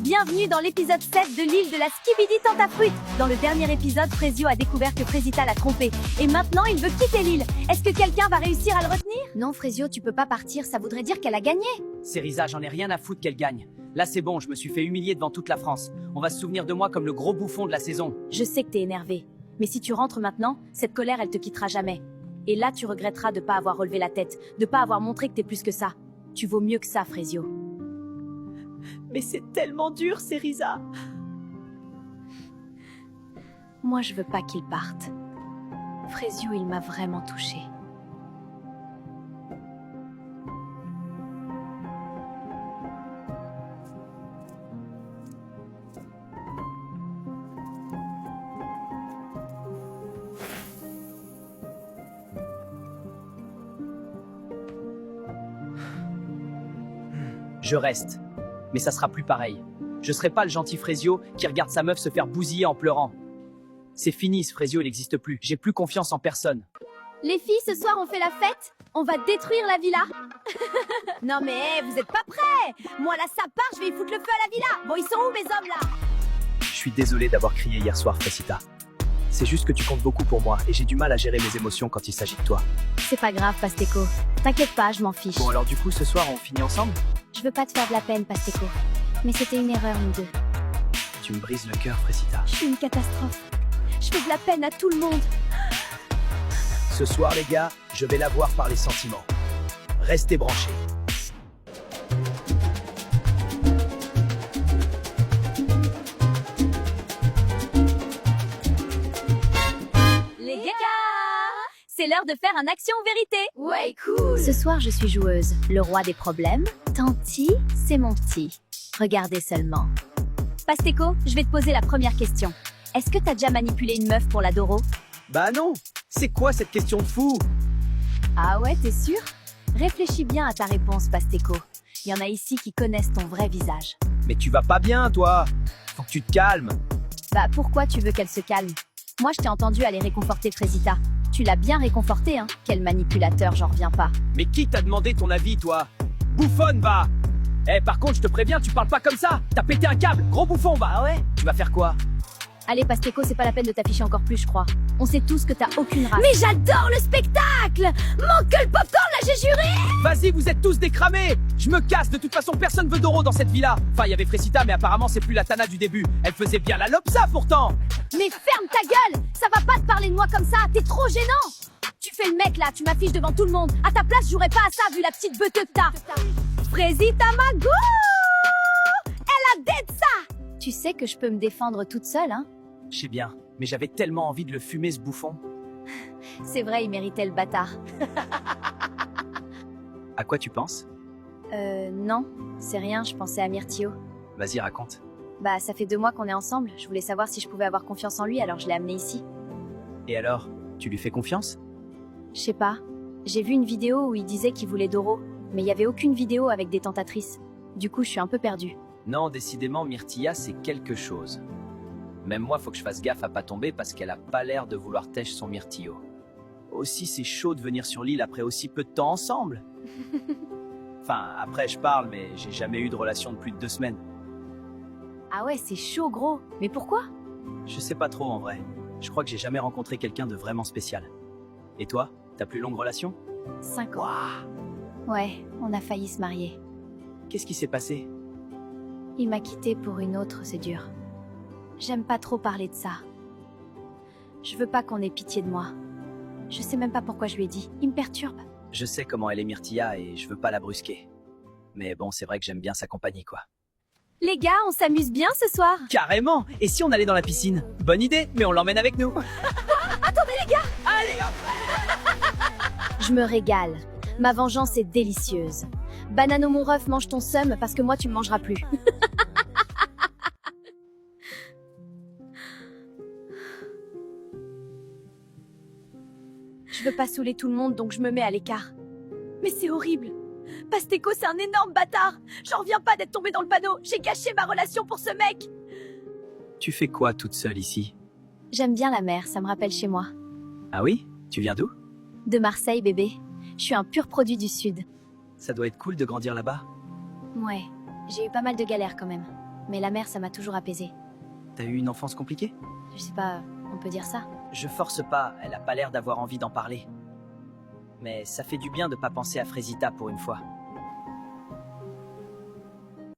Bienvenue dans l'épisode 7 de l'île de la Skibidi Tentafruit. Dans le dernier épisode, Frezio a découvert que Frezita l'a trompé. Et maintenant, il veut quitter l'île. Est-ce que quelqu'un va réussir à le retenir? Non, Frezio, tu peux pas partir, ça voudrait dire qu'elle a gagné. Cerisa, j'en ai rien à foutre qu'elle gagne. Là c'est bon, je me suis fait humilier devant toute la France. On va se souvenir de moi comme le gros bouffon de la saison. Je sais que t'es énervé. Mais si tu rentres maintenant, cette colère, elle te quittera jamais. Et là, tu regretteras de pas avoir relevé la tête, de pas avoir montré que t'es plus que ça. Tu vaux mieux que ça, Frezio. Mais c'est tellement dur, Cerisa. Moi, je veux pas qu'il parte. Frezio, il m'a vraiment touchée. Je reste. Mais ça sera plus pareil. Je serai pas le gentil Frezio qui regarde sa meuf se faire bousiller en pleurant. C'est fini, ce Frezio, il n'existe plus. J'ai plus confiance en personne. Les filles, ce soir, on fait la fête? On va détruire la villa? Non mais, vous êtes pas prêts? Moi là, ça part, je vais y foutre le feu à la villa. Bon, ils sont où mes hommes là? Je suis désolé d'avoir crié hier soir, Fresita. C'est juste que tu comptes beaucoup pour moi et j'ai du mal à gérer mes émotions quand il s'agit de toi. C'est pas grave, Pasteco. T'inquiète pas, je m'en fiche. Bon alors du coup, ce soir, on finit ensemble? Je veux pas te faire de la peine, Pasteco. Mais c'était une erreur, nous deux. Tu me brises le cœur, Fresita. Je suis une catastrophe. Je fais de la peine à tout le monde. Ce soir, les gars, je vais l'avoir par les sentiments. Restez branchés. Les gars, c'est l'heure de faire un action ou vérité. Ouais, cool. Ce soir, je suis joueuse. Le roi des problèmes. Tanti, c'est mon petit. Regardez seulement. Pasteco, je vais te poser la première question. Est-ce que t'as déjà manipulé une meuf pour l'adoro? Bah non. C'est quoi cette question de fou? Ah ouais, t'es sûr? Réfléchis bien à ta réponse, Pasteco. Il y en a ici qui connaissent ton vrai visage. Mais tu vas pas bien, toi. Faut que tu te calmes. Bah pourquoi tu veux qu'elle se calme? Moi, je t'ai entendu aller réconforter Frezita. Tu l'as bien réconforté, hein? Quel manipulateur, j'en reviens pas. Mais qui t'a demandé ton avis, toi? Bouffonne, va! Eh, par contre, je te préviens, tu parles pas comme ça! T'as pété un câble, gros bouffon, va! Ah ouais? Tu vas faire quoi? Allez, Pasteco, c'est pas la peine de t'afficher encore plus, je crois. On sait tous que t'as aucune race. Mais j'adore le spectacle! Manque que le popcorn, là, j'ai juré! Vas-y, vous êtes tous décramés! Je me casse, de toute façon, personne veut d'oro dans cette villa! Enfin, il y avait Fresita, mais apparemment, c'est plus la Tana du début. Elle faisait bien la lopsa, pourtant! Mais ferme ta gueule! Ça va pas te parler de moi comme ça, t'es trop gênant! Tu fais le mec, là, tu m'affiches devant tout le monde. À ta place, je jouerais pas à ça, vu la petite beuteux que t'as. Frezita Mago! Elle a dead ça! Tu sais que je peux me défendre toute seule, hein? Je sais bien, mais j'avais tellement envie de le fumer, ce bouffon. C'est vrai, il méritait le bâtard. À quoi tu penses? Non, c'est rien, je pensais à Myrtio. Vas-y, raconte. Bah, ça fait 2 mois qu'on est ensemble, je voulais savoir si je pouvais avoir confiance en lui, alors je l'ai amené ici. Et alors, tu lui fais confiance? Je sais pas, j'ai vu une vidéo où il disait qu'il voulait Doro, mais il y avait aucune vidéo avec des tentatrices. Du coup, je suis un peu perdue. Non, décidément, Myrtilla, c'est quelque chose. Même moi, faut que je fasse gaffe à pas tomber parce qu'elle a pas l'air de vouloir tèche son myrtillo. Aussi, c'est chaud de venir sur l'île après aussi peu de temps ensemble. Enfin, après, je parle, mais j'ai jamais eu de relation de plus de 2 semaines. Ah ouais, c'est chaud, gros. Mais pourquoi? Je sais pas trop, en vrai. Je crois que j'ai jamais rencontré quelqu'un de vraiment spécial. Et toi, ta plus longue relation? 5 ans. Waouh! Ouais, on a failli se marier. Qu'est-ce qui s'est passé? Il m'a quittée pour une autre, c'est dur. J'aime pas trop parler de ça. Je veux pas qu'on ait pitié de moi. Je sais même pas pourquoi je lui ai dit. Il me perturbe. Je sais comment elle est Myrtilla et je veux pas la brusquer. Mais bon, c'est vrai que j'aime bien sa compagnie, quoi. Les gars, on s'amuse bien ce soir. Carrément! Et si on allait dans la piscine? Bonne idée, mais on l'emmène avec nous. Attendez les gars! Allez, hop! Je me régale. Ma vengeance est délicieuse. Banano mon ref, mange ton seum parce que moi tu me mangeras plus. Je veux pas saouler tout le monde donc je me mets à l'écart. Mais c'est horrible. Pasteco c'est un énorme bâtard. J'en reviens pas d'être tombée dans le panneau. J'ai gâché ma relation pour ce mec. Tu fais quoi toute seule ici? J'aime bien la mer, ça me rappelle chez moi. Ah oui? Tu viens d'où? De Marseille bébé. Je suis un pur produit du sud. Ça doit être cool de grandir là-bas. Ouais, j'ai eu pas mal de galères quand même. mais la mer, ça m'a toujours apaisée. T'as eu une enfance compliquée? Je sais pas, on peut dire ça. Je force pas, elle a pas l'air d'avoir envie d'en parler. Mais ça fait du bien de pas penser à Frésita pour une fois.